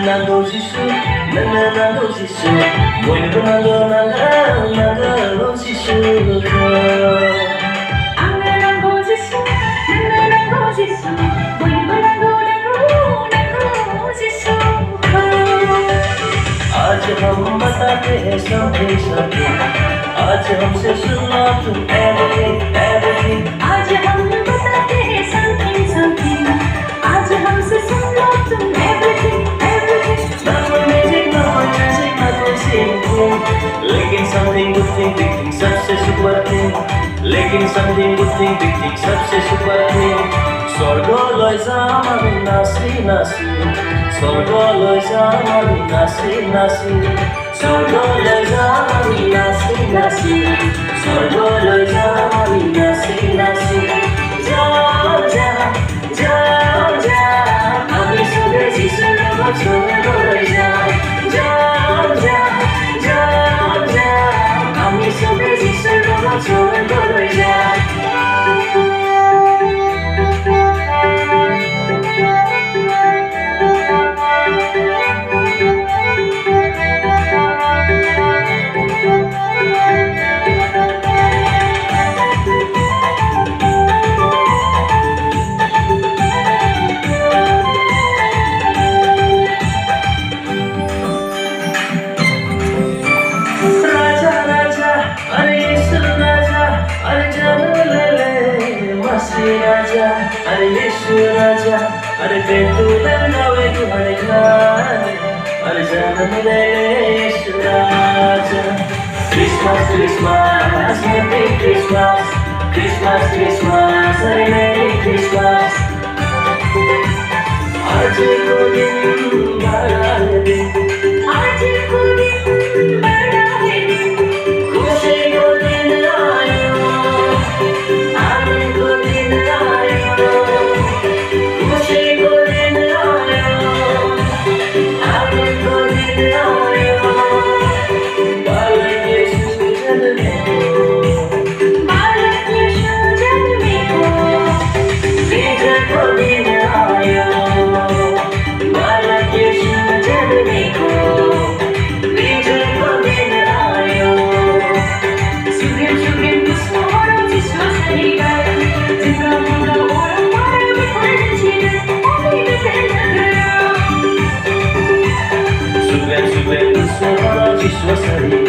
Nangou Jisu, Nangou Jisu, Nwngnw Nangou Jisu. Angnw Nangou Jisu, Nwngnw Nangou Jisu, Nwngnw Nangou Jisu. आज हम बताते हैं something something, आज हमसे सुनना तुम everything everything. आज हम बताते हैं something something, आज हमसे सुनो तुम everything everything. Not for music, not for music, not for singing, लेकिन something good thing, big thing, सबसे super thing. लेकिन something good thing, big thing, सबसे super thing. स्वर्गলৈ যাম আমি নাচি নাচি, স্वर्গলৈ যাম আমি নাচি নাচি, স্वर्গলৈ যাম আমি নাচি নাচি, স্वर्গলৈ যাম আমি নাচি নাচি. যাম যাম যাম যাম আমি চবে যিশুৰ লগত স্বৰ্গলৈ যাম. যাম যাম যাম যাম আমি চবে যিশুৰ লগত স্বৰ্গলৈ যাম. Raja, Are Jisu Raja, Are Betulan gawe Tuhan ikhlas, Are jangan Jisu Raja. Christmas, Christmas, Happy Christmas, Christmas, Christmas, Merry Christmas. आज को दिन बड़ा है दिन, आज को दिन बड़ा है दिन, खुशी को दिन आयो, आनंद को दिन आयो, खुशी को दिन आयो, आनंद को दिन आयो. बालक यीशु जन्मे को, बालक यीशु जन्मे को, विजय को दिन आयो. बालक यीशु जन्मे को, विजय को दिन आयो. सुगम सुगम पुष्पहार जिसुसरिगाय, जिब्रामुला Oram पारम पड़चिरे, ओमिन सेनगरा. Suglem suglem suara Jisu sari.